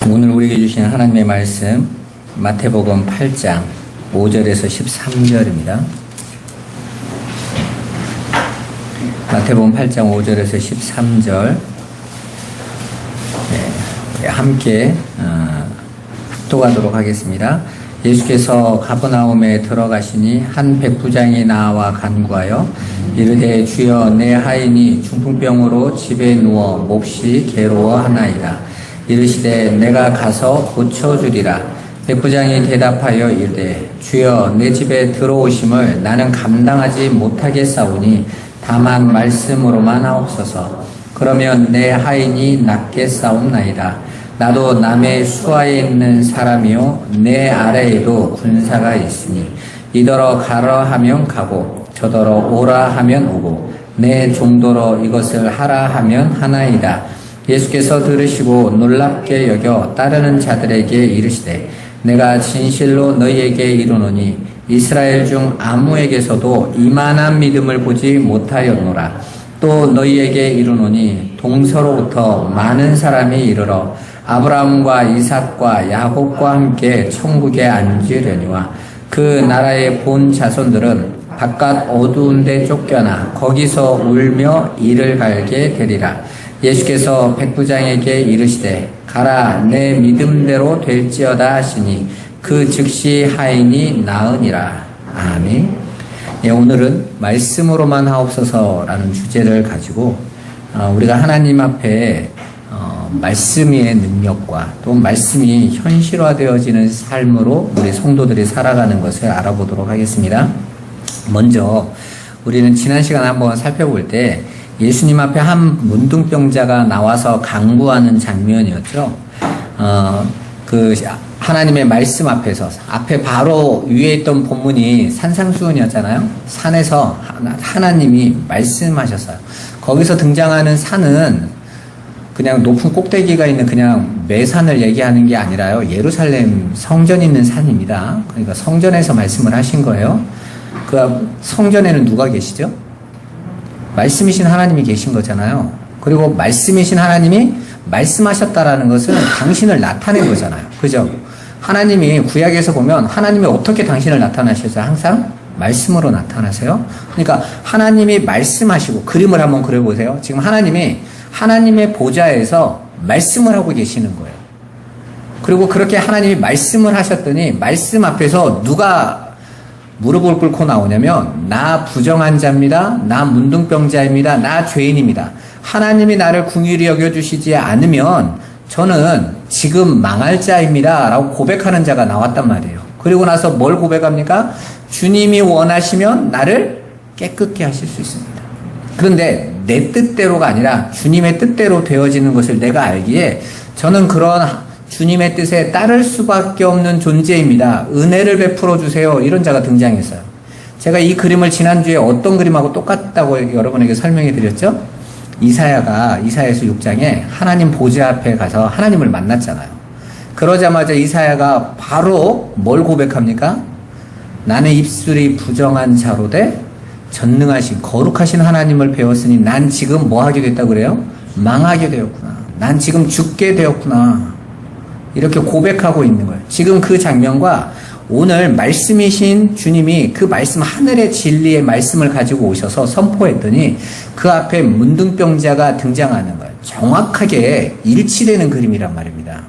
오늘 우리에게 주신 하나님의 말씀 마태복음 8장 5절에서 13절입니다. 마태복음 8장 5절에서 13절 함께 합독하도록 하겠습니다. 예수께서 가버나움에 들어가시니 한 백부장이 나와 간구하여 이르되 주여 내 하인이 중풍병으로 집에 누워 몹시 괴로워하나이다. 이르시되 내가 가서 고쳐주리라. 백부장이 대답하여 이르되 주여 내 집에 들어오심을 나는 감당하지 못하겠사오니 다만 말씀으로만 하옵소서. 그러면 내 하인이 낫겠사옵나이다. 나도 남의 수하에 있는 사람이요 내 아래에도 군사가 있으니 이더러 가라 하면 가고 저더러 오라 하면 오고 내 종도로 이것을 하라 하면 하나이다. 예수께서 들으시고 놀랍게 여겨 따르는 자들에게 이르시되 내가 진실로 너희에게 이르노니 이스라엘 중 아무에게서도 이만한 믿음을 보지 못하였노라. 또 너희에게 이르노니 동서로부터 많은 사람이 이르러 아브라함과 이삭과 야곱과 함께 천국에 앉으려니와 그 나라의 본 자손들은 바깥 어두운 데 쫓겨나 거기서 울며 이를 갈게 되리라. 예수께서 백부장에게 이르시되 가라 내 믿음대로 될지어다 하시니 그 즉시 하인이 나으니라. 아멘. 오늘은 말씀으로만 하옵소서라는 주제를 가지고 우리가 하나님 앞에 말씀의 능력과 또 말씀이 현실화되어지는 삶으로 우리 성도들이 살아가는 것을 알아보도록 하겠습니다. 먼저 우리는 지난 시간에 한번 살펴볼 때 예수님 앞에 한 문둥병자가 나와서 간구하는 장면이었죠. 그 하나님의 말씀 앞에서 앞에 바로 위에 있던 본문이 산상수훈이었잖아요. 산에서 하나님이 말씀하셨어요. 거기서 등장하는 산은 그냥 높은 꼭대기가 있는 그냥 매산을 얘기하는 게 아니라요. 예루살렘 성전이 있는 산입니다. 그러니까 성전에서 말씀을 하신 거예요. 그 성전에는 누가 계시죠? 말씀이신 하나님이 계신 거잖아요. 그리고 말씀이신 하나님이 말씀하셨다라는 것은 당신을 나타낸 거잖아요. 그죠? 하나님이 구약에서 보면 하나님이 어떻게 당신을 나타나셔서 항상 말씀으로 나타나세요. 그러니까 하나님이 말씀하시고 그림을 한번 그려보세요. 지금 하나님이 하나님의 보좌에서 말씀을 하고 계시는 거예요. 그리고 그렇게 하나님이 말씀을 하셨더니 말씀 앞에서 누가 무릎을 꿇고 나오냐면 나 부정한 자입니다. 나 문둥병자입니다. 나 죄인입니다. 하나님이 나를 긍휼히 여겨주시지 않으면 저는 지금 망할 자입니다. 라고 고백하는 자가 나왔단 말이에요. 그리고 나서 뭘 고백합니까? 주님이 원하시면 나를 깨끗게 하실 수 있습니다. 그런데 내 뜻대로가 아니라 주님의 뜻대로 되어지는 것을 내가 알기에 저는 그런 주님의 뜻에 따를 수밖에 없는 존재입니다. 은혜를 베풀어 주세요. 이런 자가 등장했어요. 제가 이 그림을 지난주에 어떤 그림하고 똑같다고 여러분에게 설명해 드렸죠? 이사야서 6장에 하나님 보좌 앞에 가서 하나님을 만났잖아요. 그러자마자 이사야가 바로 뭘 고백합니까? 나는 입술이 부정한 자로 돼 전능하신 거룩하신 하나님을 배웠으니 난 지금 뭐 하게 됐다고 그래요? 망하게 되었구나. 난 지금 죽게 되었구나. 이렇게 고백하고 있는 거예요. 지금 그 장면과 오늘 말씀이신 주님이 그 말씀 하늘의 진리의 말씀을 가지고 오셔서 선포했더니 그 앞에 문둥병자가 등장하는 거예요. 정확하게 일치되는 그림이란 말입니다.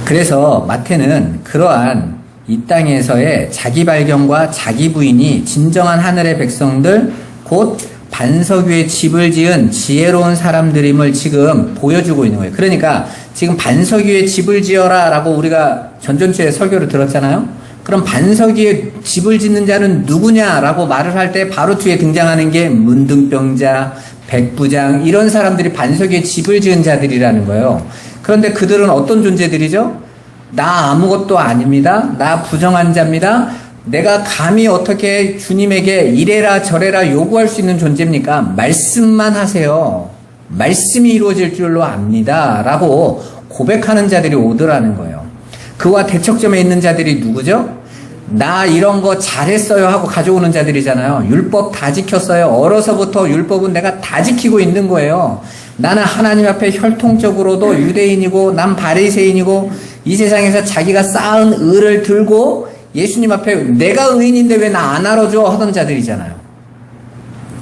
그래서 마태는 그러한 이 땅에서의 자기 발견과 자기 부인이 진정한 하늘의 백성들 곧 반석 위에 집을 지은 지혜로운 사람들임을 지금 보여주고 있는 거예요. 그러니까 지금 반석 위에 집을 지어라 라고 우리가 전전주에 설교를 들었잖아요. 그럼 반석 위에 집을 짓는 자는 누구냐라고 말을 할 때 바로 뒤에 등장하는 게 문둥병자, 백부장 이런 사람들이 반석 위에 집을 지은 자들이라는 거예요. 그런데 그들은 어떤 존재들이죠? 나 아무것도 아닙니다. 나 부정한 자입니다. 내가 감히 어떻게 주님에게 이래라 저래라 요구할 수 있는 존재입니까? 말씀만 하세요. 말씀이 이루어질 줄로 압니다. 라고 고백하는 자들이 오더라는 거예요. 그와 대척점에 있는 자들이 누구죠? 나 이런 거 잘했어요 하고 가져오는 자들이잖아요. 율법 다 지켰어요. 어려서부터 율법은 내가 다 지키고 있는 거예요. 나는 하나님 앞에 혈통적으로도 유대인이고 난 바리새인이고 이 세상에서 자기가 쌓은 의를 들고 예수님 앞에 내가 의인인데 왜 나 안 알아줘 하던 자들이잖아요.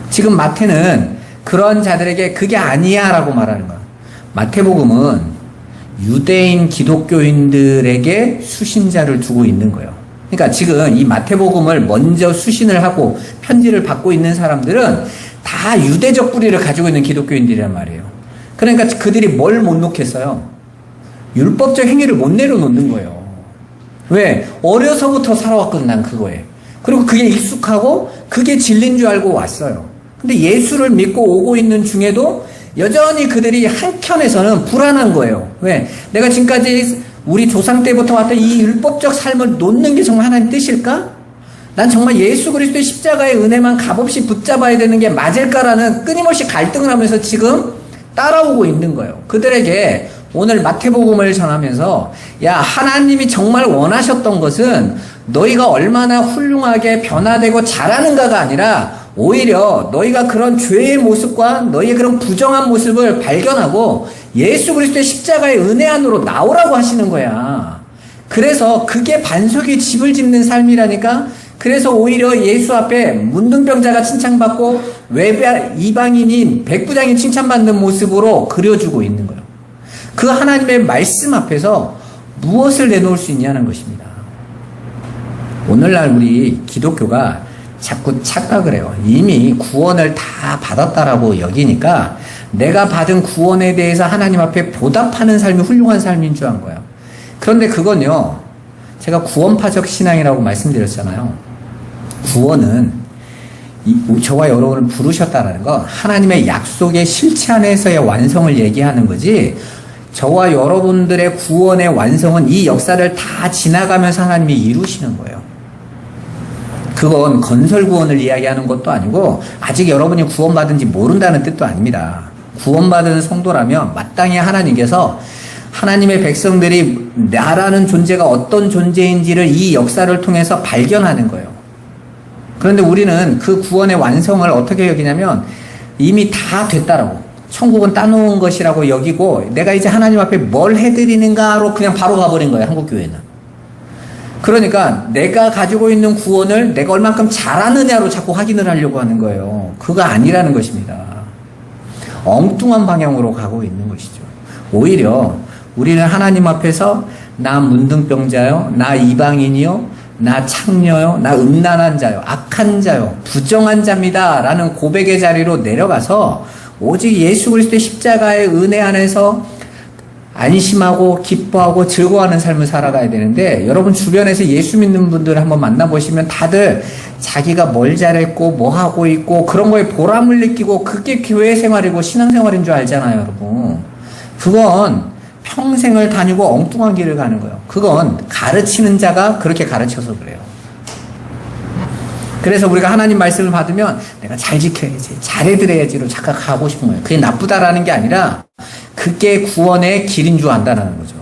지금 마태는 그런 자들에게 그게 아니야 라고 말하는 거야. 마태복음은 유대인 기독교인들에게 수신자를 두고 있는 거예요. 그러니까 지금 이 마태복음을 먼저 수신을 하고 편지를 받고 있는 사람들은 다 유대적 뿌리를 가지고 있는 기독교인들이란 말이에요. 그러니까 그들이 뭘 못 놓겠어요? 율법적 행위를 못 내려놓는 거예요. 왜? 어려서부터 살아왔거든, 난 그거에. 그리고 그게 익숙하고 그게 진리인 줄 알고 왔어요. 근데 예수를 믿고 오고 있는 중에도 여전히 그들이 한켠에서는 불안한 거예요. 왜? 내가 지금까지 우리 조상 때부터 왔던 이 율법적 삶을 놓는 게 정말 하나님 뜻일까? 난 정말 예수 그리스도의 십자가의 은혜만 값없이 붙잡아야 되는 게 맞을까라는 끊임없이 갈등을 하면서 지금 따라오고 있는 거예요. 그들에게 오늘 마태복음을 전하면서 야, 하나님이 정말 원하셨던 것은 너희가 얼마나 훌륭하게 변화되고 잘하는가가 아니라 오히려 너희가 그런 죄의 모습과 너희의 그런 부정한 모습을 발견하고 예수 그리스도의 십자가의 은혜 안으로 나오라고 하시는 거야. 그래서 그게 반석이 집을 짓는 삶이라니까. 그래서 오히려 예수 앞에 문둥병자가 칭찬받고 이방인인 백부장이 칭찬받는 모습으로 그려주고 있는 거예요. 그 하나님의 말씀 앞에서 무엇을 내놓을 수 있냐는 것입니다. 오늘날 우리 기독교가 자꾸 착각을 해요. 이미 구원을 다 받았다라고 여기니까 내가 받은 구원에 대해서 하나님 앞에 보답하는 삶이 훌륭한 삶인 줄 안 거예요. 그런데 그건요, 제가 구원파적 신앙이라고 말씀드렸잖아요. 구원은 저와 여러분을 부르셨다라는 건 하나님의 약속의 실체 안에서의 완성을 얘기하는 거지, 저와 여러분들의 구원의 완성은 이 역사를 다 지나가면서 하나님이 이루시는 거예요. 그건 건설 구원을 이야기하는 것도 아니고 아직 여러분이 구원받은지 모른다는 뜻도 아닙니다. 구원받은 성도라면 마땅히 하나님께서 하나님의 백성들이 나라는 존재가 어떤 존재인지를 이 역사를 통해서 발견하는 거예요. 그런데 우리는 그 구원의 완성을 어떻게 여기냐면 이미 다 됐다라고, 천국은 따놓은 것이라고 여기고 내가 이제 하나님 앞에 뭘 해드리는가로 그냥 바로 가버린 거예요, 한국교회는. 그러니까 내가 가지고 있는 구원을 내가 얼만큼 잘하느냐로 자꾸 확인을 하려고 하는 거예요. 그거 아니라는 것입니다. 엉뚱한 방향으로 가고 있는 것이죠. 오히려 우리는 하나님 앞에서 나 문둥병자요, 나 이방인이요, 나 창녀요, 나 음란한 자요, 악한 자요, 부정한 자입니다 라는 고백의 자리로 내려가서 오직 예수 그리스도의 십자가의 은혜 안에서 안심하고 기뻐하고 즐거워하는 삶을 살아가야 되는데, 여러분 주변에서 예수 믿는 분들 한번 만나보시면 다들 자기가 뭘 잘했고 뭐 하고 있고 그런 거에 보람을 느끼고 그게 교회 생활이고 신앙생활인 줄 알잖아요, 여러분. 그건 평생을 다니고 엉뚱한 길을 가는 거예요. 그건 가르치는 자가 그렇게 가르쳐서 그래요. 그래서 우리가 하나님 말씀을 받으면 내가 잘 지켜야지, 잘해드려야지로 착각하고 싶은 거예요. 그게 나쁘다라는 게 아니라 그게 구원의 길인 줄 안다는 거죠.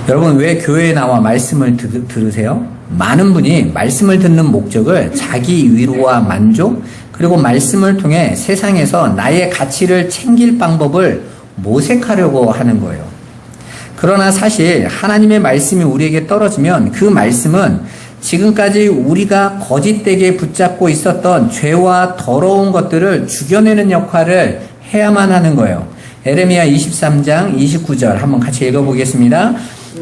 여러분, 왜 교회에 나와 말씀을 들으세요? 많은 분이 말씀을 듣는 목적을 자기 위로와 만족, 그리고 말씀을 통해 세상에서 나의 가치를 챙길 방법을 모색하려고 하는 거예요. 그러나 사실 하나님의 말씀이 우리에게 떨어지면 그 말씀은 지금까지 우리가 거짓되게 붙잡고 있었던 죄와 더러운 것들을 죽여내는 역할을 해야만 하는 거예요. 에레미야 23장 29절 한번 같이 읽어보겠습니다.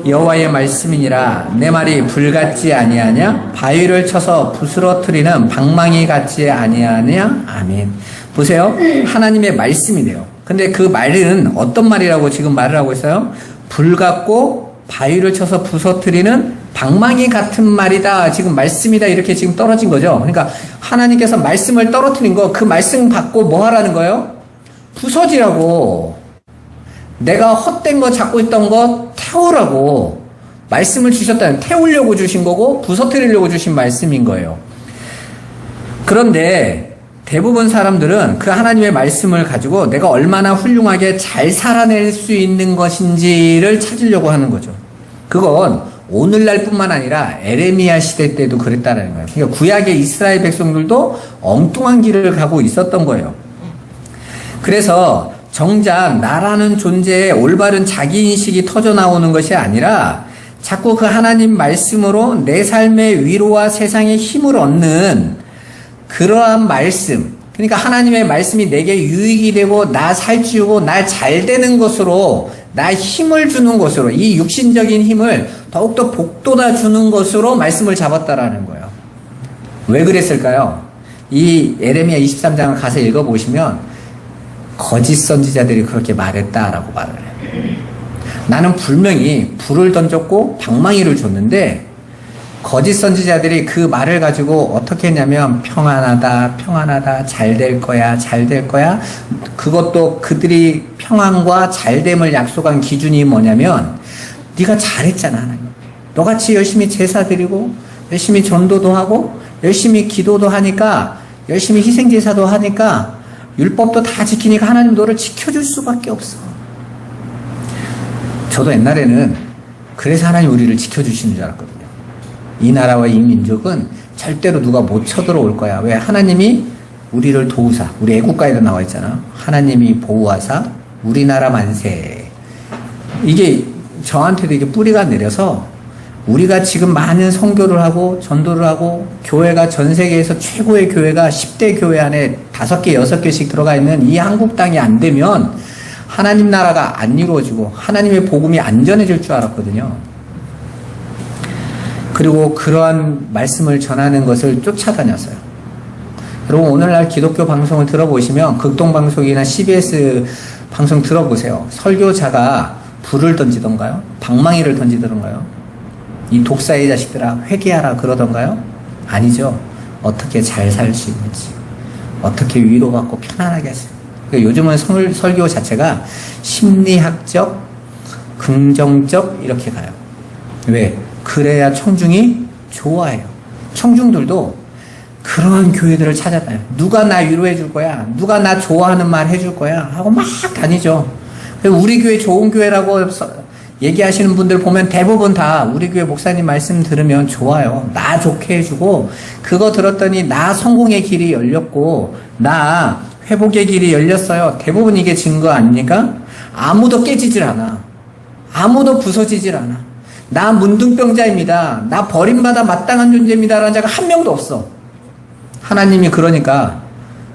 여호와의 말씀이니라 내 말이 불 같지 아니하냐, 바위를 쳐서 부스러뜨리는 방망이 같지 아니하냐. 아멘. 보세요, 하나님의 말씀이래요. 근데 그 말은 어떤 말이라고 지금 말을 하고 있어요? 불 같고 바위를 쳐서 부서뜨리는 방망이 같은 말이다, 지금 말씀이다, 이렇게 지금 떨어진 거죠. 그러니까 하나님께서 말씀을 떨어뜨린 거, 그 말씀 받고 뭐 하라는 거예요? 부서지라고. 내가 헛된 거 잡고 있던 거 태우라고 말씀을 주셨다는, 태우려고 주신 거고 부서뜨리려고 주신 말씀인 거예요. 그런데 대부분 사람들은 그 하나님의 말씀을 가지고 내가 얼마나 훌륭하게 잘 살아낼 수 있는 것인지를 찾으려고 하는 거죠. 그건 오늘날뿐만 아니라 에레미야 시대 때도 그랬다는 거예요. 그러니까 구약의 이스라엘 백성들도 엉뚱한 길을 가고 있었던 거예요. 그래서 정작 나라는 존재에 올바른 자기인식이 터져 나오는 것이 아니라 자꾸 그 하나님 말씀으로 내 삶의 위로와 세상의 힘을 얻는 그러한 말씀, 그러니까 하나님의 말씀이 내게 유익이 되고 나 살찌우고 나 잘 되는 것으로, 나 힘을 주는 것으로, 이 육신적인 힘을 더욱더 복돋아 주는 것으로 말씀을 잡았다라는 거예요. 왜 그랬을까요? 이 에레미야 23장을 가서 읽어보시면 거짓 선지자들이 그렇게 말했다라고 말을 해요. 나는 분명히 불을 던졌고 방망이를 줬는데 거짓 선지자들이 그 말을 가지고 어떻게 했냐면 평안하다, 평안하다, 잘 될 거야, 잘 될 거야. 그것도 그들이 평안과 잘됨을 약속한 기준이 뭐냐면 네가 잘했잖아, 하나님. 너같이 열심히 제사 드리고 열심히 전도도 하고 열심히 기도도 하니까 열심히 희생제사도 하니까 율법도 다 지키니까 하나님 너를 지켜줄 수밖에 없어. 저도 옛날에는 그래서 하나님 우리를 지켜주시는 줄 알았거든요. 이 나라와 이 민족은 절대로 누가 못 쳐들어올 거야. 왜? 하나님이 우리를 도우사. 우리 애국가에도 나와 있잖아. 하나님이 보호하사 우리나라 만세. 이게 저한테도 이게 뿌리가 내려서 우리가 지금 많은 선교를 하고 전도를 하고 교회가 전 세계에서 최고의 교회가 10대 교회 안에 5개, 6개씩 들어가 있는 이 한국 땅이 안 되면 하나님 나라가 안 이루어지고 하나님의 복음이 안전해질 줄 알았거든요. 그리고 그러한 말씀을 전하는 것을 쫓아다녔어요. 여러분 오늘날 기독교 방송을 들어보시면 극동방송이나 CBS 방송 들어보세요. 설교자가 불을 던지던가요? 방망이를 던지던가요? 이 독사의 자식들아 회개하라 그러던가요? 아니죠. 어떻게 잘 살 수 있는지, 어떻게 위로받고 편안하게 하세요. 그러니까 요즘은 설교 자체가 심리학적, 긍정적 이렇게 가요. 왜? 그래야 청중이 좋아해요. 청중들도 그런 교회들을 찾아다녀요. 누가 나 위로해 줄 거야? 누가 나 좋아하는 말 해줄 거야? 하고 막 다니죠. 우리 교회 좋은 교회라고 얘기하시는 분들 보면 대부분 다 우리 교회 목사님 말씀 들으면 좋아요. 나 좋게 해주고 그거 들었더니 나 성공의 길이 열렸고 나 회복의 길이 열렸어요. 대부분 이게 증거 아닙니까? 아무도 깨지질 않아. 아무도 부서지질 않아. 나 문둥병자입니다. 나 버림받아 마땅한 존재입니다. 라는 자가 한 명도 없어. 하나님이 그러니까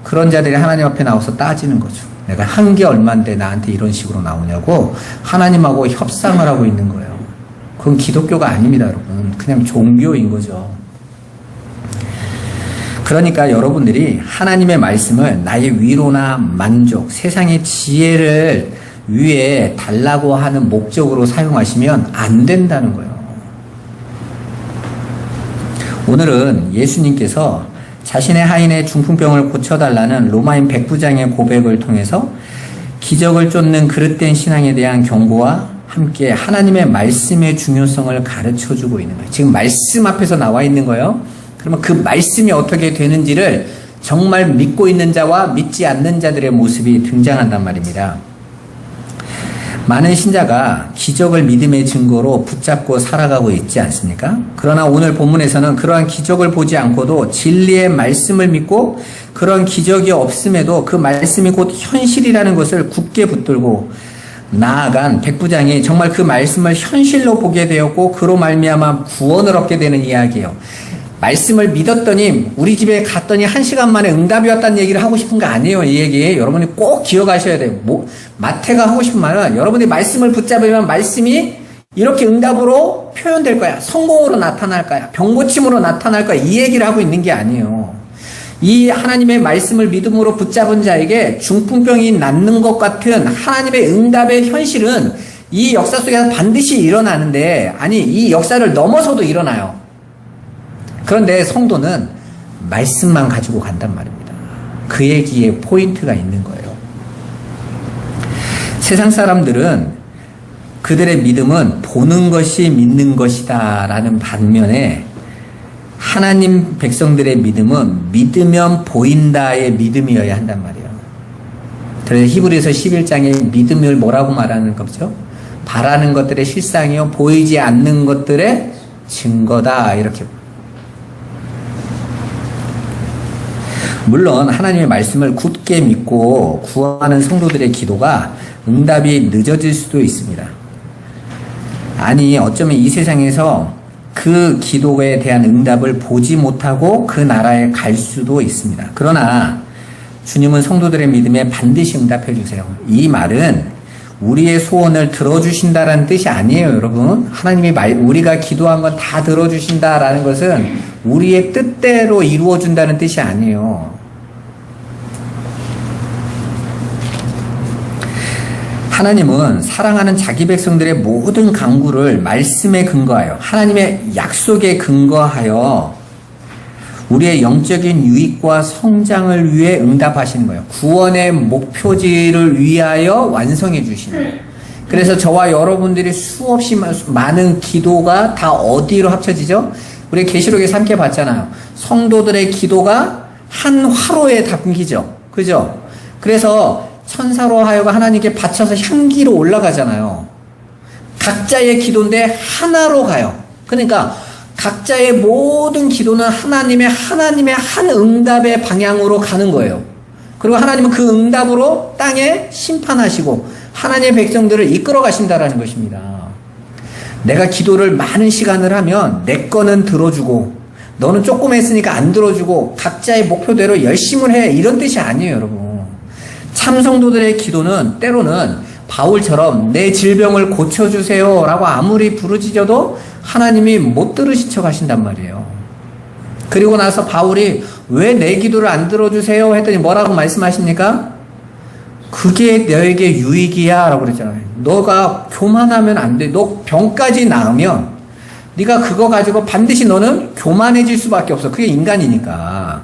그런 자들이 하나님 앞에 나와서 따지는 거죠. 내가 한 게 얼만데 나한테 이런 식으로 나오냐고 하나님하고 협상을 하고 있는 거예요. 그건 기독교가 아닙니다, 여러분. 그냥 종교인 거죠. 그러니까 여러분들이 하나님의 말씀을 나의 위로나 만족, 세상의 지혜를 위해 달라고 하는 목적으로 사용하시면 안 된다는 거예요. 오늘은 예수님께서 자신의 하인의 중풍병을 고쳐달라는 로마인 백부장의 고백을 통해서 기적을 쫓는 그릇된 신앙에 대한 경고와 함께 하나님의 말씀의 중요성을 가르쳐주고 있는 거예요. 지금 말씀 앞에서 나와 있는 거예요. 그러면 그 말씀이 어떻게 되는지를 정말 믿고 있는 자와 믿지 않는 자들의 모습이 등장한단 말입니다. 많은 신자가 기적을 믿음의 증거로 붙잡고 살아가고 있지 않습니까? 그러나 오늘 본문에서는 그러한 기적을 보지 않고도 진리의 말씀을 믿고 그런 기적이 없음에도 그 말씀이 곧 현실이라는 것을 굳게 붙들고 나아간 백부장이 정말 그 말씀을 현실로 보게 되었고 그로 말미암아 구원을 얻게 되는 이야기예요. 말씀을 믿었더니 우리 집에 갔더니 1시간 만에 응답이 왔다는 얘기를 하고 싶은 거 아니에요. 이 얘기 여러분이 꼭 기억하셔야 돼요. 마태가 하고 싶은 말은 여러분이 말씀을 붙잡으면 말씀이 이렇게 응답으로 표현될 거야. 성공으로 나타날 거야. 병고침으로 나타날 거야. 이 얘기를 하고 있는 게 아니에요. 이 하나님의 말씀을 믿음으로 붙잡은 자에게 중풍병이 낫는 것 같은 하나님의 응답의 현실은 이 역사 속에서 반드시 일어나는데 아니 이 역사를 넘어서도 일어나요. 그런데 성도는 말씀만 가지고 간단 말입니다. 그 얘기에 포인트가 있는 거예요. 세상 사람들은 그들의 믿음은 보는 것이 믿는 것이다 라는 반면에 하나님 백성들의 믿음은 믿으면 보인다의 믿음이어야 한단 말이에요. 그래서 히브리서 11장에 믿음을 뭐라고 말하는 거죠? 바라는 것들의 실상이요 보이지 않는 것들의 증거다. 이렇게. 물론 하나님의 말씀을 굳게 믿고 구하는 성도들의 기도가 응답이 늦어질 수도 있습니다. 아니 어쩌면 이 세상에서 그 기도에 대한 응답을 보지 못하고 그 나라에 갈 수도 있습니다. 그러나 주님은 성도들의 믿음에 반드시 응답해 주세요. 이 말은 우리의 소원을 들어주신다라는 뜻이 아니에요, 여러분. 하나님이 우리가 기도한 건 다 들어주신다라는 것은 우리의 뜻대로 이루어준다는 뜻이 아니에요. 하나님은 사랑하는 자기 백성들의 모든 간구를 말씀에 근거하여 하나님의 약속에 근거하여 우리의 영적인 유익과 성장을 위해 응답하시는 거예요. 구원의 목표지를 위하여 완성해 주시는 거예요. 그래서 저와 여러분들이 수없이 많은 기도가 다 어디로 합쳐지죠? 우리 계시록에서 함께 봤잖아요. 성도들의 기도가 한 화로에 담기죠. 그죠? 그래서 천사로 하여금 하나님께 바쳐서 향기로 올라가잖아요. 각자의 기도인데 하나로 가요. 그러니까 각자의 모든 기도는 하나님의 한 응답의 방향으로 가는 거예요. 그리고 하나님은 그 응답으로 땅에 심판하시고 하나님의 백성들을 이끌어 가신다라는 것입니다. 내가 기도를 많은 시간을 하면 내 거는 들어주고 너는 조금 했으니까 안 들어주고 각자의 목표대로 열심을 해, 이런 뜻이 아니에요, 여러분. 참성도들의 기도는 때로는 바울처럼 내 질병을 고쳐주세요 라고 아무리 부르짖어도 하나님이 못 들으신 척 하신단 말이에요. 그리고 나서 바울이 왜 내 기도를 안 들어주세요 했더니 뭐라고 말씀하십니까? 그게 너에게 유익이야 라고 그랬잖아요. 너가 교만하면 안 돼. 너 병까지 나으면 네가 그거 가지고 반드시 너는 교만해질 수밖에 없어. 그게 인간이니까.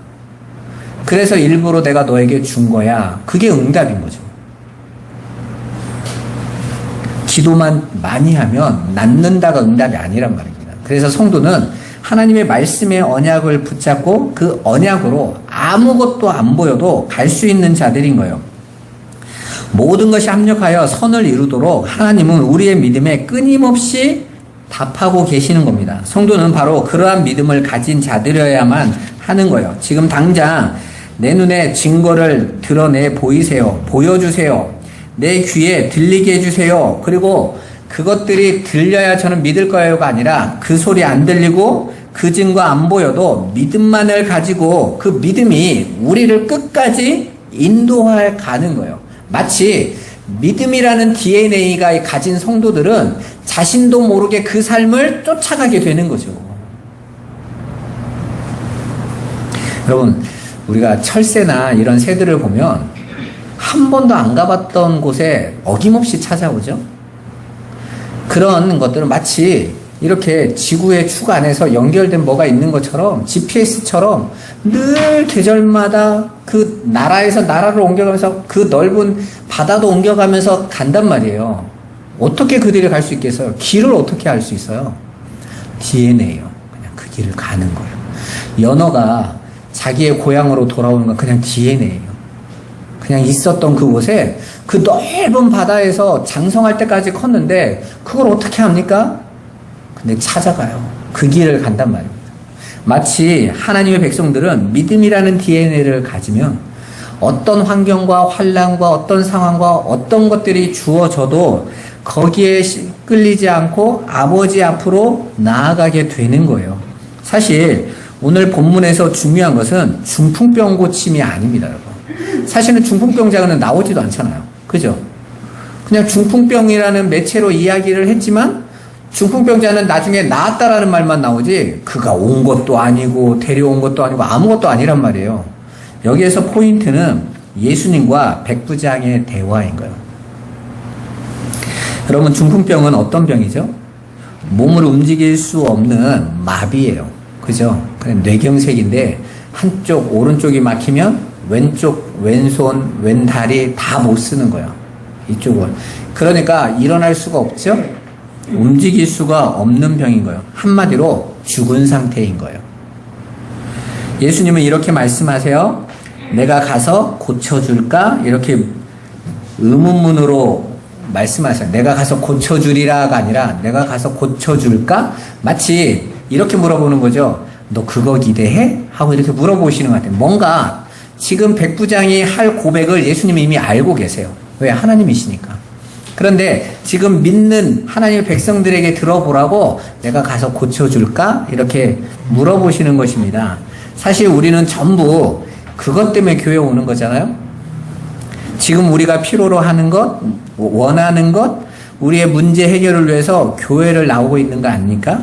그래서 일부러 내가 너에게 준 거야. 그게 응답인 거죠. 기도만 많이 하면 낫는다가 응답이 아니란 말입니다. 그래서 성도는 하나님의 말씀의 언약을 붙잡고 그 언약으로 아무것도 안 보여도 갈 수 있는 자들인 거예요. 모든 것이 합력하여 선을 이루도록 하나님은 우리의 믿음에 끊임없이 답하고 계시는 겁니다. 성도는 바로 그러한 믿음을 가진 자들이어야만 하는 거예요. 지금 당장 내 눈에 증거를 드러내 보여주세요. 내 귀에 들리게 해주세요. 그리고 그것들이 들려야 저는 믿을 거예요가 아니라 그 소리 안 들리고 그 증거 안 보여도 믿음만을 가지고 그 믿음이 우리를 끝까지 인도해 가는 거예요. 마치 믿음이라는 DNA가 가진 성도들은 자신도 모르게 그 삶을 쫓아가게 되는 거죠. 여러분, 우리가 철새나 이런 새들을 보면 한 번도 안 가봤던 곳에 어김없이 찾아오죠. 그런 것들은 마치 이렇게 지구의 축 안에서 연결된 뭐가 있는 것처럼 GPS처럼 늘 계절마다 그 나라에서 나라를 옮겨가면서 그 넓은 바다도 옮겨가면서 간단 말이에요. 어떻게 그들이 갈 수 있겠어요? 길을 어떻게 알 수 있어요? DNA요. 그냥 그 길을 가는 거예요. 연어가 자기의 고향으로 돌아오는 건 그냥 DNA예요. 그냥 있었던 그곳에 그 넓은 바다에서 장성할 때까지 컸는데 그걸 어떻게 합니까? 근데 찾아가요. 그 길을 간단 말입니다. 마치 하나님의 백성들은 믿음이라는 DNA를 가지면 어떤 환경과 환난과 어떤 상황과 어떤 것들이 주어져도 거기에 끌리지 않고 아버지 앞으로 나아가게 되는 거예요. 사실 오늘 본문에서 중요한 것은 중풍병 고침이 아닙니다, 여러분. 사실은 중풍병자는 나오지도 않잖아요. 그죠? 그냥 중풍병이라는 매체로 이야기를 했지만 중풍병자는 나중에 나았다라는 말만 나오지 그가 온 것도 아니고 데려온 것도 아니고 아무것도 아니란 말이에요. 여기에서 포인트는 예수님과 백부장의 대화인 거예요. 여러분, 중풍병은 어떤 병이죠? 몸을 움직일 수 없는 마비예요. 그죠? 그냥 뇌경색인데 한쪽 오른쪽이 막히면 왼쪽, 왼손, 왼다리 다 못 쓰는 거예요. 이쪽은. 그러니까 일어날 수가 없죠? 움직일 수가 없는 병인 거예요. 한마디로 죽은 상태인 거예요. 예수님은 이렇게 말씀하세요. 내가 가서 고쳐줄까? 이렇게 의문문으로 말씀하세요. 내가 가서 고쳐주리라가 아니라 내가 가서 고쳐줄까? 마치 이렇게 물어보는 거죠. 너 그거 기대해? 하고 이렇게 물어보시는 것 같아요. 뭔가 지금 백부장이 할 고백을 예수님이 이미 알고 계세요. 왜? 하나님이시니까. 그런데 지금 믿는 하나님의 백성들에게 들어보라고 내가 가서 고쳐줄까? 이렇게 물어보시는 것입니다. 사실 우리는 전부 그것 때문에 교회 오는 거잖아요. 지금 우리가 필요로 하는 것, 원하는 것, 우리의 문제 해결을 위해서 교회를 나오고 있는 거 아닙니까?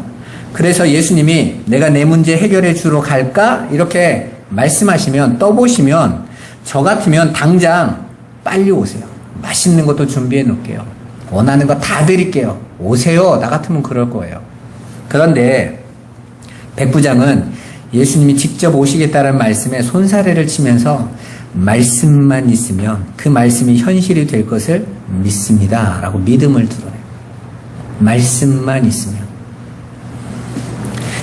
그래서 예수님이 내가 내 문제 해결해 주러 갈까? 이렇게 말씀하시면, 떠보시면, 저 같으면 당장 빨리 오세요. 맛있는 것도 준비해 놓을게요. 원하는 거 다 드릴게요. 오세요. 나 같으면 그럴 거예요. 그런데 백부장은 예수님이 직접 오시겠다는 말씀에 손사래를 치면서 말씀만 있으면 그 말씀이 현실이 될 것을 믿습니다. 라고 믿음을 드러내요. 말씀만 있으면.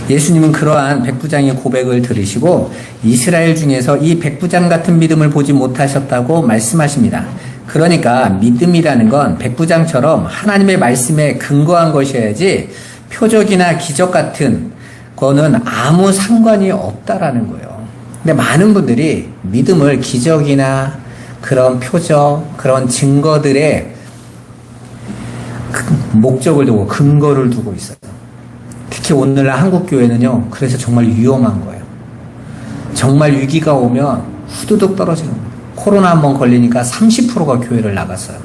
예수님은 그러한 백부장의 고백을 들으시고 이스라엘 중에서 이 백부장 같은 믿음을 보지 못하셨다고 말씀하십니다. 그러니까 믿음이라는 건 백부장처럼 하나님의 말씀에 근거한 것이어야지 표적이나 기적 같은 거는 아무 상관이 없다라는 거예요. 근데 많은 분들이 믿음을 기적이나 그런 표적, 그런 증거들의 목적을 두고 근거를 두고 있어요. 특히 오늘날 한국 교회는요. 그래서 정말 위험한 거예요. 정말 위기가 오면 후두둑 떨어지는 거예요. 코로나 한번 걸리니까 30%가 교회를 나갔어요.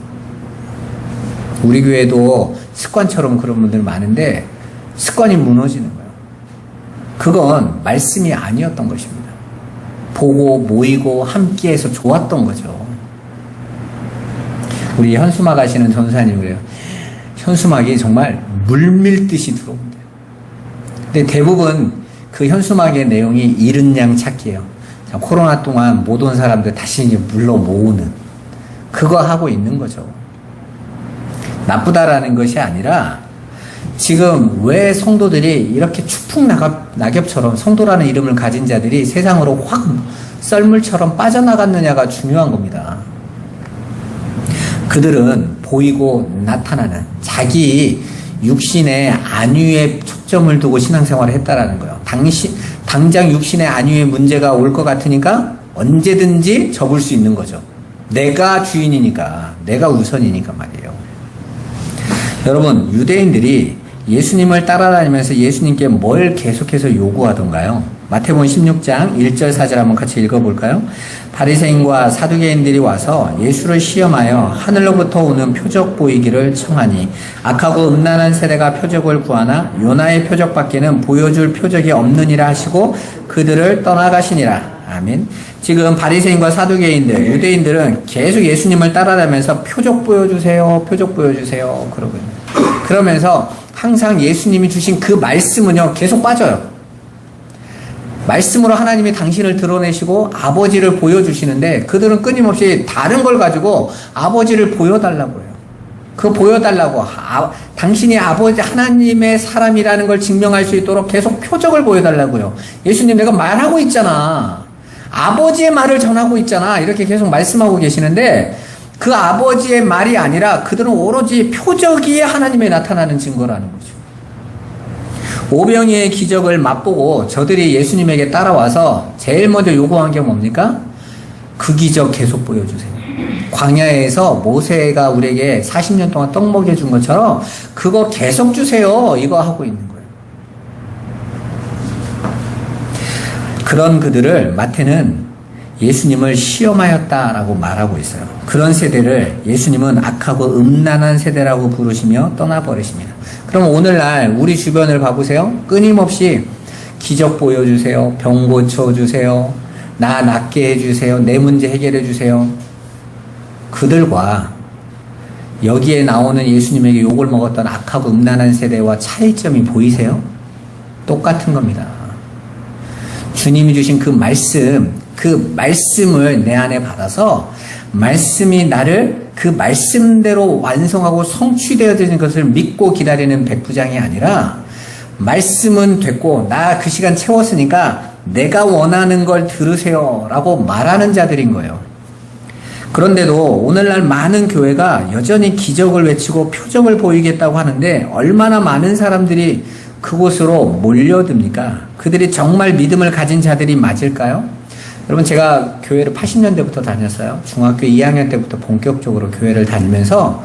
우리 교회도 습관처럼 그런 분들 많은데 습관이 무너지는 거예요. 그건 말씀이 아니었던 것입니다. 보고 모이고 함께해서 좋았던 거죠. 우리 현수막 하시는 전사님 그래요. 현수막이 정말 물밀듯이 들어온대요. 근데 대부분 그 현수막의 내용이 잃은 양 찾기예요. 자, 코로나 동안 못 온 사람들 다시 이제 물러 모으는 그거 하고 있는 거죠. 나쁘다라는 것이 아니라 지금 왜 성도들이 이렇게 추풍 낙엽처럼 성도라는 이름을 가진 자들이 세상으로 확 썰물처럼 빠져나갔느냐가 중요한 겁니다. 그들은 보이고 나타나는 자기 육신의 안위에 초점을 두고 신앙생활을 했다라는 거예요. 당장 육신의 안위에 문제가 올 것 같으니까 언제든지 접을 수 있는 거죠. 내가 주인이니까, 내가 우선이니까 말이에요. 여러분, 유대인들이 예수님을 따라다니면서 예수님께 뭘 계속해서 요구하던가요? 마태복음 16장 1절 4절 한번 같이 읽어볼까요? 바리새인과 사두개인들이 와서 예수를 시험하여 하늘로부터 오는 표적 보이기를 청하니 악하고 음란한 세대가 표적을 구하나 요나의 표적밖에는 보여줄 표적이 없느니라 하시고 그들을 떠나가시니라. 아멘. 지금 바리새인과 사두개인들, 유대인들은 계속 예수님을 따라다니면서 표적 보여주세요, 표적 보여주세요 그러거든요. 그러면서 항상 예수님이 주신 그 말씀은요 계속 빠져요. 말씀으로 하나님이 당신을 드러내시고 아버지를 보여주시는데 그들은 끊임없이 다른 걸 가지고 아버지를 보여달라고 해요. 그거 보여달라고. 당신이 아버지 하나님의 사람이라는 걸 증명할 수 있도록 계속 표적을 보여달라고요. 예수님 내가 말하고 있잖아. 아버지의 말을 전하고 있잖아. 이렇게 계속 말씀하고 계시는데 그 아버지의 말이 아니라 그들은 오로지 표적이 하나님의 나타나는 증거라는 거죠. 오병이의 기적을 맛보고 저들이 예수님에게 따라와서 제일 먼저 요구한 게 뭡니까? 그 기적 계속 보여주세요. 광야에서 모세가 우리에게 40년 동안 떡 먹여준 것처럼 그거 계속 주세요. 이거 하고 있는 거예요. 그런 그들을 마태는 예수님을 시험하였다라고 말하고 있어요. 그런 세대를 예수님은 악하고 음란한 세대라고 부르시며 떠나버리십니다. 그럼 오늘날 우리 주변을 봐보세요. 끊임없이 기적 보여주세요. 병 고쳐주세요. 나 낫게 해주세요. 내 문제 해결해주세요. 그들과 여기에 나오는 예수님에게 욕을 먹었던 악하고 음란한 세대와 차이점이 보이세요? 똑같은 겁니다. 주님이 주신 그 말씀을 내 안에 받아서 말씀이 나를 그 말씀대로 완성하고 성취되어지는 것을 믿고 기다리는 백부장이 아니라 말씀은 됐고 나 그 시간 채웠으니까 내가 원하는 걸 들으세요 라고 말하는 자들인 거예요. 그런데도 오늘날 많은 교회가 여전히 기적을 외치고 표적을 보이겠다고 하는데 얼마나 많은 사람들이 그곳으로 몰려듭니까? 그들이 정말 믿음을 가진 자들이 맞을까요? 여러분, 제가 교회를 80년대부터 다녔어요. 중학교 2학년 때부터 본격적으로 교회를 다니면서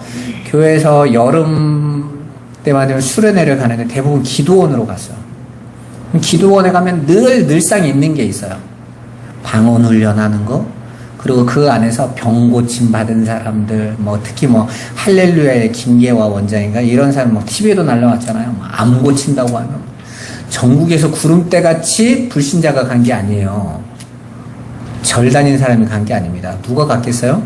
교회에서 여름 때만 되면 수련회를 가는데 대부분 기도원으로 갔어요. 기도원에 가면 늘 늘상 있는 게 있어요. 방언 훈련하는 거, 그리고 그 안에서 병 고침 받은 사람들, 특히 할렐루야의 김계화 원장인가 이런 사람 TV에도 날라왔잖아요. 암 고친다고 하면 전국에서 구름대 같이 불신자가 간 게 아니에요. 절 다닌 사람이 간 게 아닙니다. 누가 갔겠어요?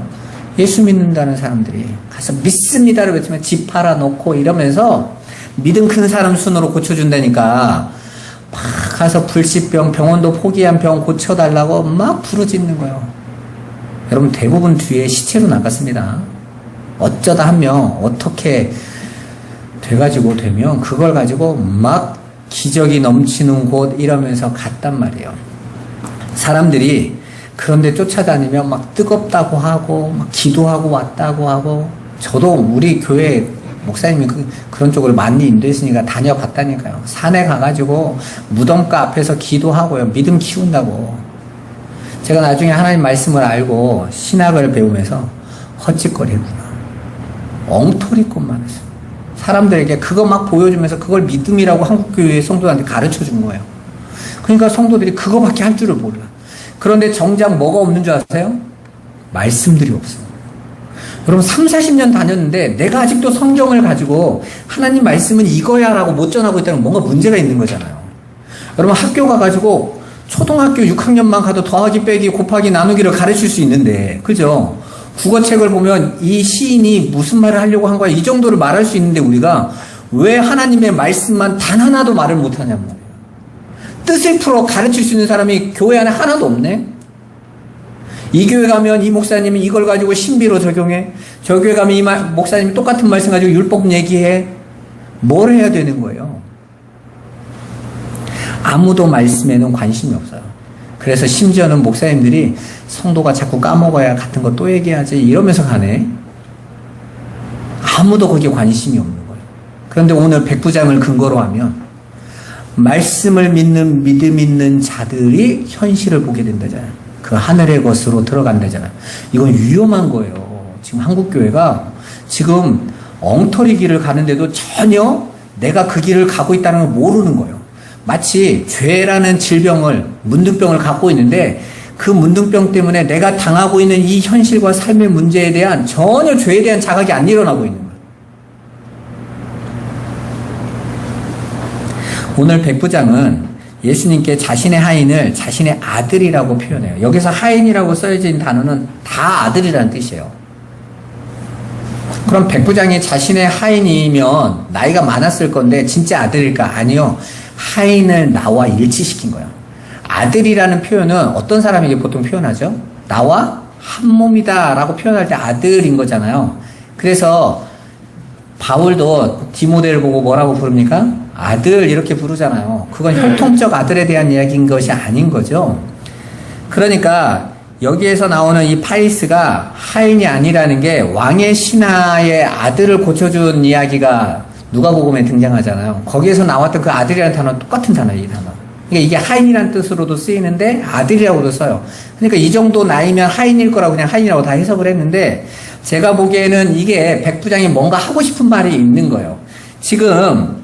예수 믿는다는 사람들이 가서 믿습니다를 외치면 집 팔아놓고 이러면서 믿음 큰 사람 순으로 고쳐준다니까 막 가서 불치병, 병원도 포기한 병 고쳐달라고 막 부르짖는 거예요. 여러분, 대부분 뒤에 시체로 나갔습니다. 어쩌다 한 명 어떻게 돼가지고 되면 그걸 가지고 막 기적이 넘치는 곳 이러면서 갔단 말이에요. 사람들이 그런데 쫓아다니면 막 뜨겁다고 하고 막 기도하고 왔다고 하고, 저도 우리 교회 목사님이 그런 쪽으로 많이 인도했으니까 다녀봤다니까요. 산에 가가지고 무덤가 앞에서 기도하고요. 믿음 키운다고. 제가 나중에 하나님 말씀을 알고 신학을 배우면서 헛짓거리구나, 엉터리꾼만 했어요. 사람들에게 그거 막 보여주면서 그걸 믿음이라고 한국교회 성도들한테 가르쳐준 거예요. 그러니까 성도들이 그거밖에 할 줄을 몰라. 그런데 정작 뭐가 없는 줄 아세요? 말씀들이 없어요. 여러분, 3, 40년 다녔는데 내가 아직도 성경을 가지고 하나님 말씀은 이거야 라고 못 전하고 있다는 건 뭔가 문제가 있는 거잖아요. 여러분, 학교 가가지고 초등학교 6학년만 가도 더하기 빼기 곱하기 나누기를 가르칠 수 있는데, 그죠? 국어책을 보면 이 시인이 무슨 말을 하려고 한 거야 이 정도를 말할 수 있는데 우리가 왜 하나님의 말씀만 단 하나도 말을 못하냔 말이에요. 뜻을 풀어 가르칠 수 있는 사람이 교회 안에 하나도 없네. 이 교회 가면 이 목사님이 이걸 가지고 신비로 적용해, 저 교회 가면 이 목사님이 똑같은 말씀 가지고 율법 얘기해. 뭘 해야 되는 거예요? 아무도 말씀에는 관심이 없어요. 그래서 심지어는 목사님들이 성도가 자꾸 까먹어야 같은 거 또 얘기하지 이러면서 가네. 아무도 거기에 관심이 없는 거예요. 그런데 오늘 백부장을 근거로 하면 말씀을 믿는 믿음 있는 자들이 현실을 보게 된다잖아요. 그 하늘의 것으로 들어간다잖아요. 이건 위험한 거예요. 지금 한국교회가 지금 엉터리 길을 가는데도 전혀 내가 그 길을 가고 있다는 걸 모르는 거예요. 마치 죄라는 질병을, 문둥병을 갖고 있는데 그 문둥병 때문에 내가 당하고 있는 이 현실과 삶의 문제에 대한 전혀 죄에 대한 자각이 안 일어나고 있는 거예요. 오늘 백부장은 예수님께 자신의 하인을 자신의 아들이라고 표현해요. 여기서 하인이라고 써진 단어는 다 아들이라는 뜻이에요. 그럼 백부장이 자신의 하인이면 나이가 많았을 건데 진짜 아들일까? 아니요. 하인을 나와 일치시킨 거예요. 아들이라는 표현은 어떤 사람에게 보통 표현하죠? 나와 한 몸이다 라고 표현할 때 아들인 거잖아요. 그래서 바울도 디모데를 보고 뭐라고 부릅니까? 아들 이렇게 부르잖아요. 그건 혈통적 아들에 대한 이야기인 것이 아닌 거죠. 그러니까 여기에서 나오는 이 파리스가 하인이 아니라는 게 왕의 신하의 아들을 고쳐준 이야기가 누가복음에 등장하잖아요. 거기에서 나왔던 그 아들이라는 단어는 똑같은 단어예요, 이 단어. 그러니까 이게 하인이라는 뜻으로도 쓰이는데 아들이라고도 써요. 그러니까 이 정도 나이면 하인일 거라고 그냥 하인이라고 다 해석을 했는데, 제가 보기에는 이게 백부장이 뭔가 하고 싶은 말이 있는 거예요. 지금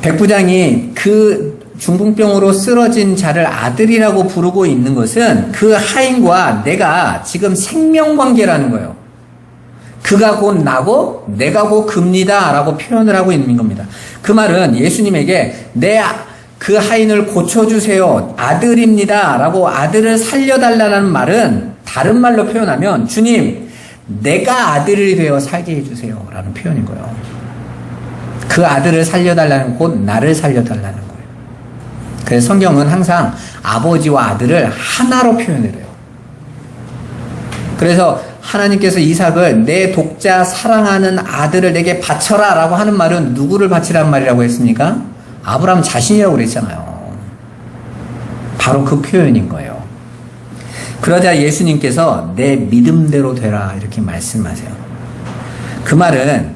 백부장이 그 중풍병으로 쓰러진 자를 아들이라고 부르고 있는 것은 그 하인과 내가 지금 생명관계라는 거예요. 그가 곧 나고 내가 곧 그입니다 라고 표현을 하고 있는 겁니다. 그 말은 예수님에게 그 하인을 고쳐주세요, 아들입니다 라고 아들을 살려달라는 말은 다른 말로 표현하면 주님 내가 아들이 되어 살게 해주세요 라는 표현인 거예요. 그 아들을 살려달라는 곧 나를 살려달라는 거예요. 그래서 성경은 항상 아버지와 아들을 하나로 표현을 해요. 그래서 하나님께서 이삭을 내 독자 사랑하는 아들을 내게 바쳐라 라고 하는 말은 누구를 바치라는 말이라고 했습니까? 아브라함 자신이라고 그랬잖아요. 바로 그 표현인 거예요. 그러자 예수님께서 내 믿음대로 되라 이렇게 말씀하세요. 그 말은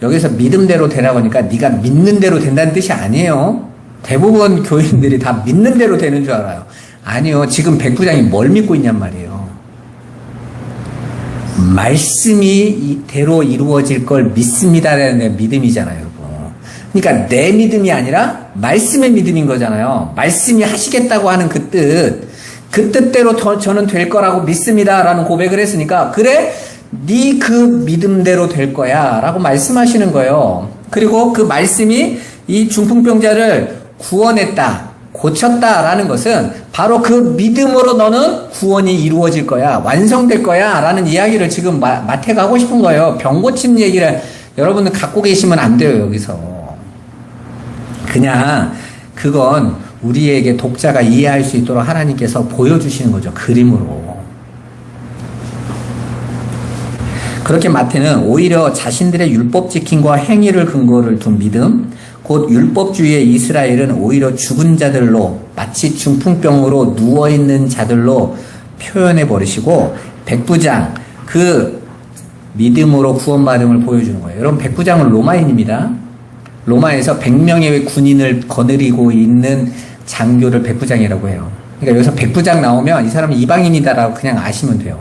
여기서 믿음대로 되라고 하니까 네가 믿는 대로 된다는 뜻이 아니에요. 대부분 교인들이 다 믿는 대로 되는 줄 알아요. 아니요. 지금 백부장이 뭘 믿고 있냔 말이에요. 말씀이 이대로 이루어질 걸 믿습니다라는 믿음이잖아요, 여러분. 그러니까 내 믿음이 아니라 말씀의 믿음인 거잖아요. 말씀이 하시겠다고 하는 그 뜻, 그 뜻대로 저는 될 거라고 믿습니다라는 고백을 했으니까 그래, 네 그 믿음대로 될 거야 라고 말씀하시는 거예요. 그리고 그 말씀이 이 중풍병자를 구원했다, 고쳤다라는 것은 바로 그 믿음으로 너는 구원이 이루어질 거야, 완성될 거야 라는 이야기를 지금 마태가 하고 싶은 거예요. 병 고치는 얘기를 여러분들 갖고 계시면 안 돼요. 여기서 그냥 그건 우리에게 독자가 이해할 수 있도록 하나님께서 보여주시는 거죠. 그림으로. 그렇게 마태는 오히려 자신들의 율법 지킴과 행위를 근거를 둔 믿음, 곧 율법주의의 이스라엘은 오히려 죽은 자들로, 마치 중풍병으로 누워있는 자들로 표현해 버리시고, 백부장, 그 믿음으로 구원받음을 보여주는 거예요. 여러분, 백부장은 로마인입니다. 로마에서 100명의 군인을 거느리고 있는 장교를 백부장이라고 해요. 그러니까 여기서 백부장 나오면 이 사람은 이방인이다라고 그냥 아시면 돼요.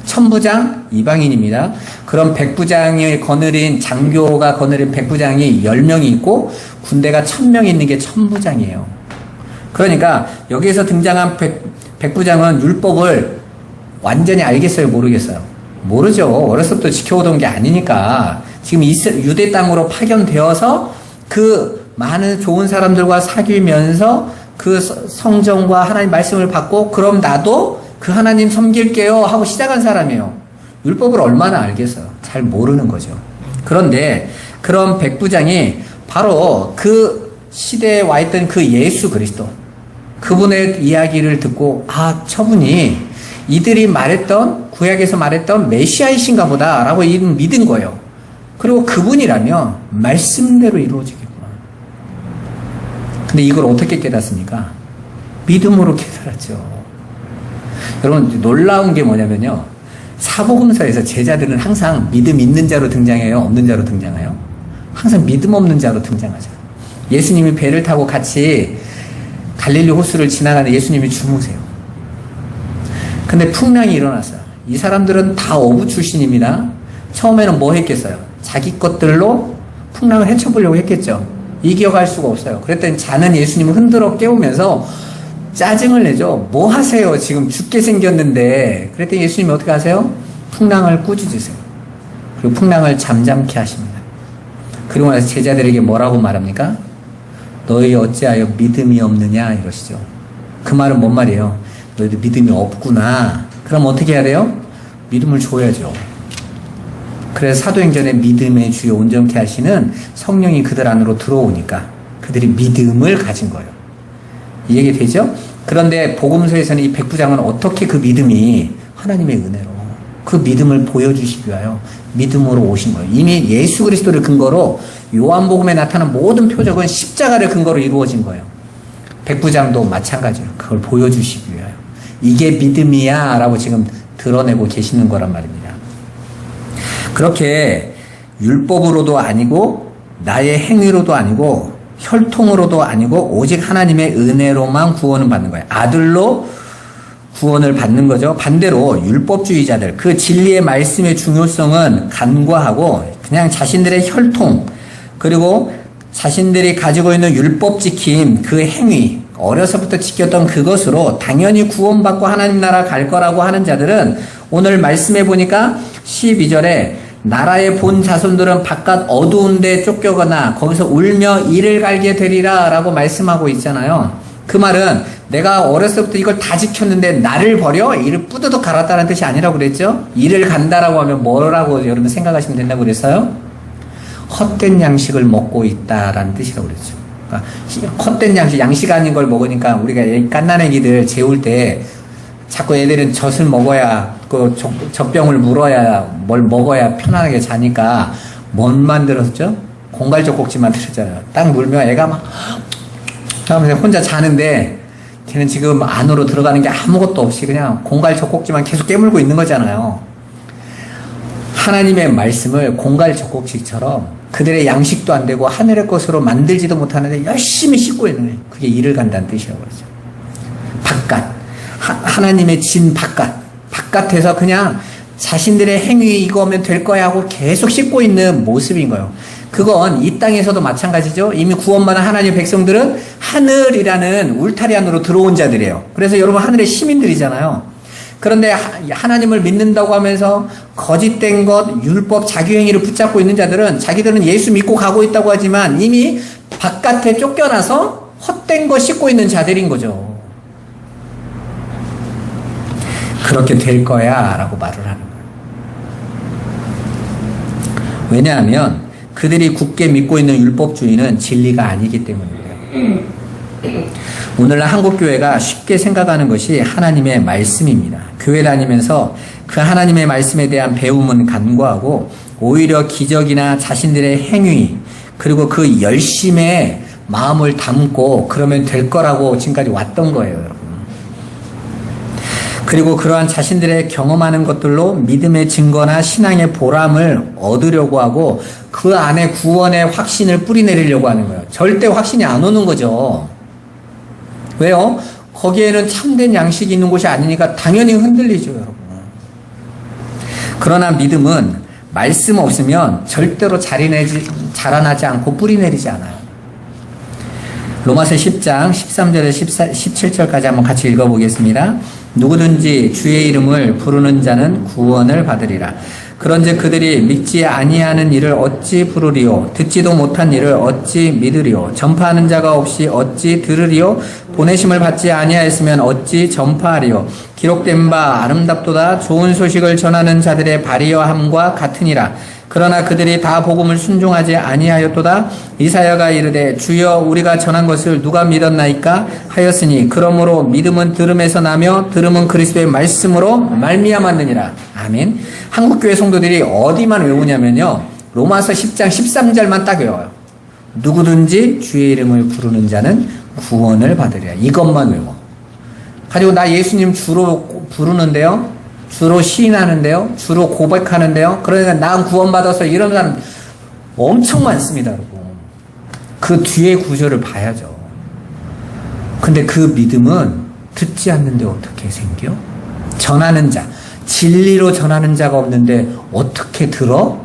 천부장 이방인입니다. 그럼 백부장이 거느린, 장교가 거느린 백부장이 10명이 있고 군대가 1000명 있는 게 천부장이에요. 그러니까 여기에서 등장한 백부장은 율법을 완전히 알겠어요, 모르겠어요? 모르죠. 어렸을 때 지켜오던 게 아니니까. 지금 유대 땅으로 파견되어서 그 많은 좋은 사람들과 사귀면서 그 성경과 하나님 말씀을 받고, 그럼 나도 그 하나님 섬길게요 하고 시작한 사람이에요. 율법을 얼마나 알겠어요? 잘 모르는 거죠. 그런데 그런 백부장이 바로 그 시대에 와 있던 그 예수 그리스도, 그분의 이야기를 듣고, 아, 저분이 이들이 말했던, 구약에서 말했던 메시아이신가 보다 라고 믿은 거예요. 그리고 그분이라면 말씀대로 이루어지겠구나. 근데 이걸 어떻게 깨닫습니까? 믿음으로 깨달았죠. 여러분, 놀라운 게 뭐냐면요, 사복음서에서 제자들은 항상 믿음 있는 자로 등장해요, 없는 자로 등장해요? 항상 믿음 없는 자로 등장하죠. 예수님이 배를 타고 같이 갈릴리 호수를 지나가는데 예수님이 주무세요. 근데 풍랑이 일어났어요. 이 사람들은 다 어부 출신입니다. 처음에는 뭐 했겠어요? 자기 것들로 풍랑을 헤쳐보려고 했겠죠. 이겨갈 수가 없어요. 그랬더니 자는 예수님을 흔들어 깨우면서 짜증을 내죠. 뭐 하세요? 지금 죽게 생겼는데. 그랬더니 예수님이 어떻게 하세요? 풍랑을 꾸짖으세요. 그리고 풍랑을 잠잠케 하십니다. 그리고 나서 제자들에게 뭐라고 말합니까? 너희 어찌하여 믿음이 없느냐 이러시죠. 그 말은 뭔 말이에요? 너희들 믿음이 없구나. 그럼 어떻게 해야 돼요? 믿음을 줘야죠. 그래서 사도행전에 믿음의 주요 온전케 하시는 성령이 그들 안으로 들어오니까 그들이 믿음을 가진 거예요. 이 얘기 되죠? 그런데 복음서에서는 이 백부장은 어떻게 그 믿음이 하나님의 은혜로 그 믿음을 보여주시기 위하여 믿음으로 오신 거예요. 이미 예수 그리스도를 근거로 요한복음에 나타난 모든 표적은 십자가를 근거로 이루어진 거예요. 백부장도 마찬가지로 그걸 보여주시기 위하여 이게 믿음이야 라고 지금 드러내고 계시는 거란 말입니다. 그렇게 율법으로도 아니고 나의 행위로도 아니고 혈통으로도 아니고 오직 하나님의 은혜로만 구원을 받는 거예요. 아들로 구원을 받는 거죠. 반대로 율법주의자들, 그 진리의 말씀의 중요성은 간과하고 그냥 자신들의 혈통, 그리고 자신들이 가지고 있는 율법 지킴, 그 행위, 어려서부터 지켰던 그것으로 당연히 구원받고 하나님 나라 갈 거라고 하는 자들은 오늘 말씀해 보니까 12절에 나라의 본 자손들은 바깥 어두운 데 쫓겨거나 거기서 울며 이를 갈게 되리라 라고 말씀하고 있잖아요. 그 말은 내가 어렸을 때부터 이걸 다 지켰는데 나를 버려? 이를 뿌드득 갈았다는 뜻이 아니라고 그랬죠. 이를 간다라고 하면 뭐라고 여러분 생각하시면 된다고 그랬어요? 헛된 양식을 먹고 있다라는 뜻이라고 그랬죠. 그러니까 헛된 양식 아닌 걸 먹으니까 우리가 갓난애기들 재울 때 자꾸 애들은 젖을 먹어야, 그 젖병을 물어야, 뭘 먹어야 편안하게 자니까 뭔 만들었죠? 공갈젖 꼭지 만들었잖아요. 딱 물면 애가 막 하면서 혼자 자는데 걔는 지금 안으로 들어가는 게 아무것도 없이 그냥 공갈 젖꼭지만 계속 깨물고 있는 거잖아요. 하나님의 말씀을 공갈 젖꼭지처럼 그들의 양식도 안 되고 하늘의 것으로 만들지도 못하는데 열심히 씻고 있는 거예요. 그게 이를 간다는 뜻이라고 그러죠. 바깥. 하나님의 진 바깥에서 그냥 자신들의 행위 이거 하면 될 거야 하고 계속 씻고 있는 모습인 거예요. 그건 이 땅에서도 마찬가지죠. 이미 구원받은 하나님의 백성들은 하늘이라는 울타리 안으로 들어온 자들이에요. 그래서 여러분 하늘의 시민들이잖아요. 그런데 하나님을 믿는다고 하면서 거짓된 것, 율법, 자기행위를 붙잡고 있는 자들은 자기들은 예수 믿고 가고 있다고 하지만 이미 바깥에 쫓겨나서 헛된 거 씻고 있는 자들인 거죠. 그렇게 될 거야 라고 말을 하는 거예요. 왜냐하면 그들이 굳게 믿고 있는 율법주의는 진리가 아니기 때문이에요. 오늘날 한국교회가 쉽게 생각하는 것이 하나님의 말씀입니다. 교회 다니면서 그 하나님의 말씀에 대한 배움은 간과하고 오히려 기적이나 자신들의 행위 그리고 그 열심에 마음을 담고 그러면 될 거라고 지금까지 왔던 거예요, 여러분. 그리고 그러한 자신들의 경험하는 것들로 믿음의 증거나 신앙의 보람을 얻으려고 하고 그 안에 구원의 확신을 뿌리내리려고 하는 거예요. 절대 확신이 안 오는 거죠. 왜요? 거기에는 참된 양식이 있는 곳이 아니니까 당연히 흔들리죠, 여러분. 그러나 믿음은 말씀 없으면 절대로 자라나지 않고 뿌리내리지 않아요. 로마서 10장 13절에서 17절까지 한번 같이 읽어보겠습니다. 누구든지 주의 이름을 부르는 자는 구원을 받으리라. 그런즉 그들이 믿지 아니하는 일을 어찌 부르리요? 듣지도 못한 일을 어찌 믿으리요? 전파하는 자가 없이 어찌 들으리요? 보내심을 받지 아니하였으면 어찌 전파하리요? 기록된 바 아름답도다 좋은 소식을 전하는 자들의 발이여함과 같으니라. 그러나 그들이 다 복음을 순종하지 아니하였도다. 이사야가 이르되 주여 우리가 전한 것을 누가 믿었나이까 하였으니 그러므로 믿음은 들음에서 나며 들음은 그리스도의 말씀으로 말미암았느니라. 아멘. 한국교회 성도들이 어디만 외우냐면요, 로마서 10장 13절만 딱 외워요. 누구든지 주의 이름을 부르는 자는 구원을 받으리라. 이것만 외워. 가지고 나 예수님 주로 부르는데요, 주로 시인하는데요, 주로 고백하는데요, 그러니까 난 구원받아서 이런 사람 엄청 많습니다, 여러분. 그 뒤에 구절을 봐야죠. 근데 그 믿음은 듣지 않는데 어떻게 생겨? 전하는 자, 진리로 전하는 자가 없는데 어떻게 들어?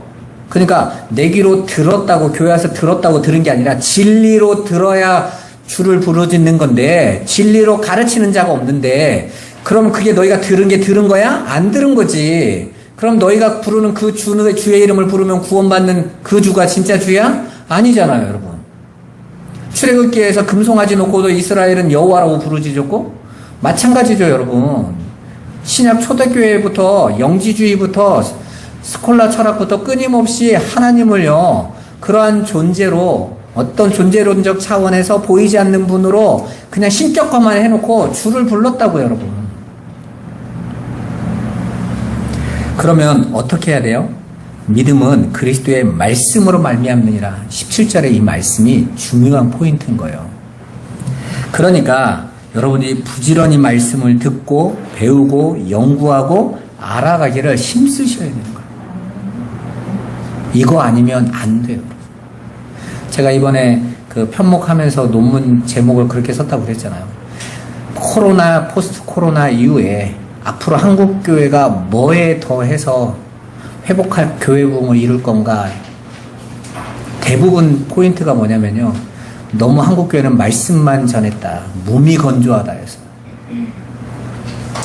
그러니까 내 귀로 들었다고, 교회 와서 들었다고 들은 게 아니라 진리로 들어야 주를 부르짖는 건데 진리로 가르치는 자가 없는데 그럼 그게 너희가 들은 게 들은 거야? 안 들은 거지. 그럼 너희가 부르는 그 주의 이름을 부르면 구원받는 그 주가 진짜 주야? 아니잖아요, 여러분. 출애굽기에서 금송아지 놓고도 이스라엘은 여호와라고 부르짖었고 마찬가지죠, 여러분. 신약 초대교회부터 영지주의부터 스콜라 철학부터 끊임없이 하나님을요, 그러한 존재로 어떤 존재론적 차원에서 보이지 않는 분으로 그냥 신격화만 해놓고 주를 불렀다고요, 여러분. 그러면 어떻게 해야 돼요? 믿음은 그리스도의 말씀으로 말미암느니라. 17절의 이 말씀이 중요한 포인트인 거예요. 그러니까 여러분이 부지런히 말씀을 듣고 배우고 연구하고 알아가기를 힘쓰셔야 되는 거예요. 이거 아니면 안 돼요. 제가 이번에 그 편목하면서 논문 제목을 그렇게 썼다고 그랬잖아요. 코로나, 포스트 코로나 이후에 앞으로 한국교회가 뭐에 더해서 회복할 교회 부흥을 이룰 건가. 대부분 포인트가 뭐냐면요, 너무 한국교회는 말씀만 전했다, 몸이 건조하다 해서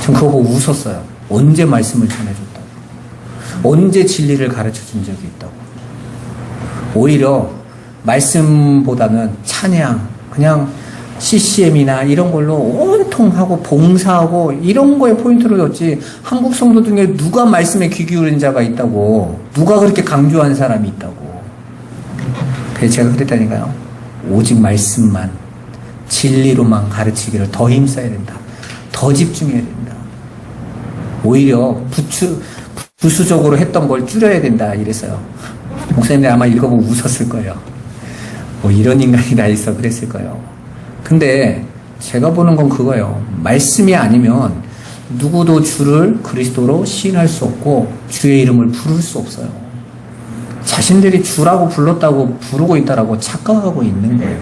전 그거 보고 웃었어요. 언제 말씀을 전해줬다고, 언제 진리를 가르쳐준 적이 있다고. 오히려 말씀보다는 찬양, 그냥 CCM이나 이런 걸로 온통 하고 봉사하고 이런 거에 포인트를 뒀지, 한국 성도 중에 누가 말씀에 귀 기울인 자가 있다고, 누가 그렇게 강조한 사람이 있다고. 그래서 제가 그랬다니까요. 오직 말씀만, 진리로만 가르치기를 더 힘써야 된다. 더 집중해야 된다. 오히려 부수적으로 했던 걸 줄여야 된다 이랬어요. 목사님들 아마 읽어보고 웃었을 거예요. 뭐 이런 인간이 다 있어 그랬을 거예요. 근데 제가 보는 건 그거예요. 말씀이 아니면 누구도 주를 그리스도로 시인할 수 없고 주의 이름을 부를 수 없어요. 자신들이 주라고 불렀다고 부르고 있다라고 착각하고 있는 거예요.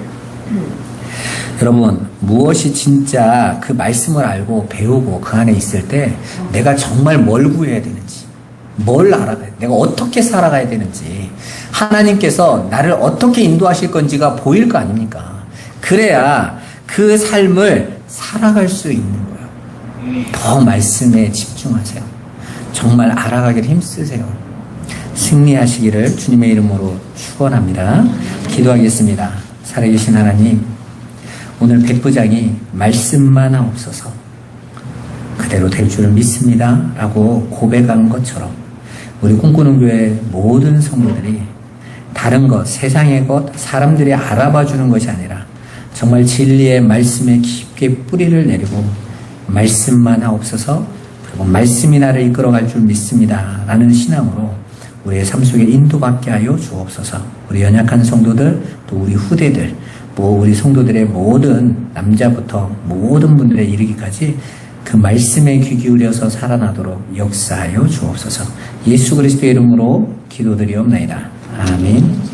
여러분, 무엇이 진짜 그 말씀을 알고 배우고 그 안에 있을 때 내가 정말 뭘 구해야 되는지, 뭘 알아가야 돼, 내가 어떻게 살아가야 되는지, 하나님께서 나를 어떻게 인도하실 건지가 보일 거 아닙니까? 그래야 그 삶을 살아갈 수 있는 거예요. 더 말씀에 집중하세요. 정말 알아가기를 힘쓰세요. 승리하시기를 주님의 이름으로 축원합니다. 기도하겠습니다. 살아계신 하나님, 오늘 백부장이 말씀만 없어서 그대로 될 줄을 믿습니다 라고 고백한 것처럼 우리 꿈꾸는 교회 모든 성도들이 다른 것, 세상의 것, 사람들이 알아봐 주는 것이 아니라 정말 진리의 말씀에 깊게 뿌리를 내리고 말씀만 하옵소서, 그리고 말씀이 나를 이끌어갈 줄 믿습니다 라는 신앙으로 우리의 삶 속에 인도받게 하여 주옵소서. 우리 연약한 성도들, 또 우리 후대들, 우리 성도들의 모든 남자부터 모든 분들에 이르기까지 그 말씀에 귀 기울여서 살아나도록 역사하여 주옵소서. 예수 그리스도의 이름으로 기도드리옵나이다. 아멘.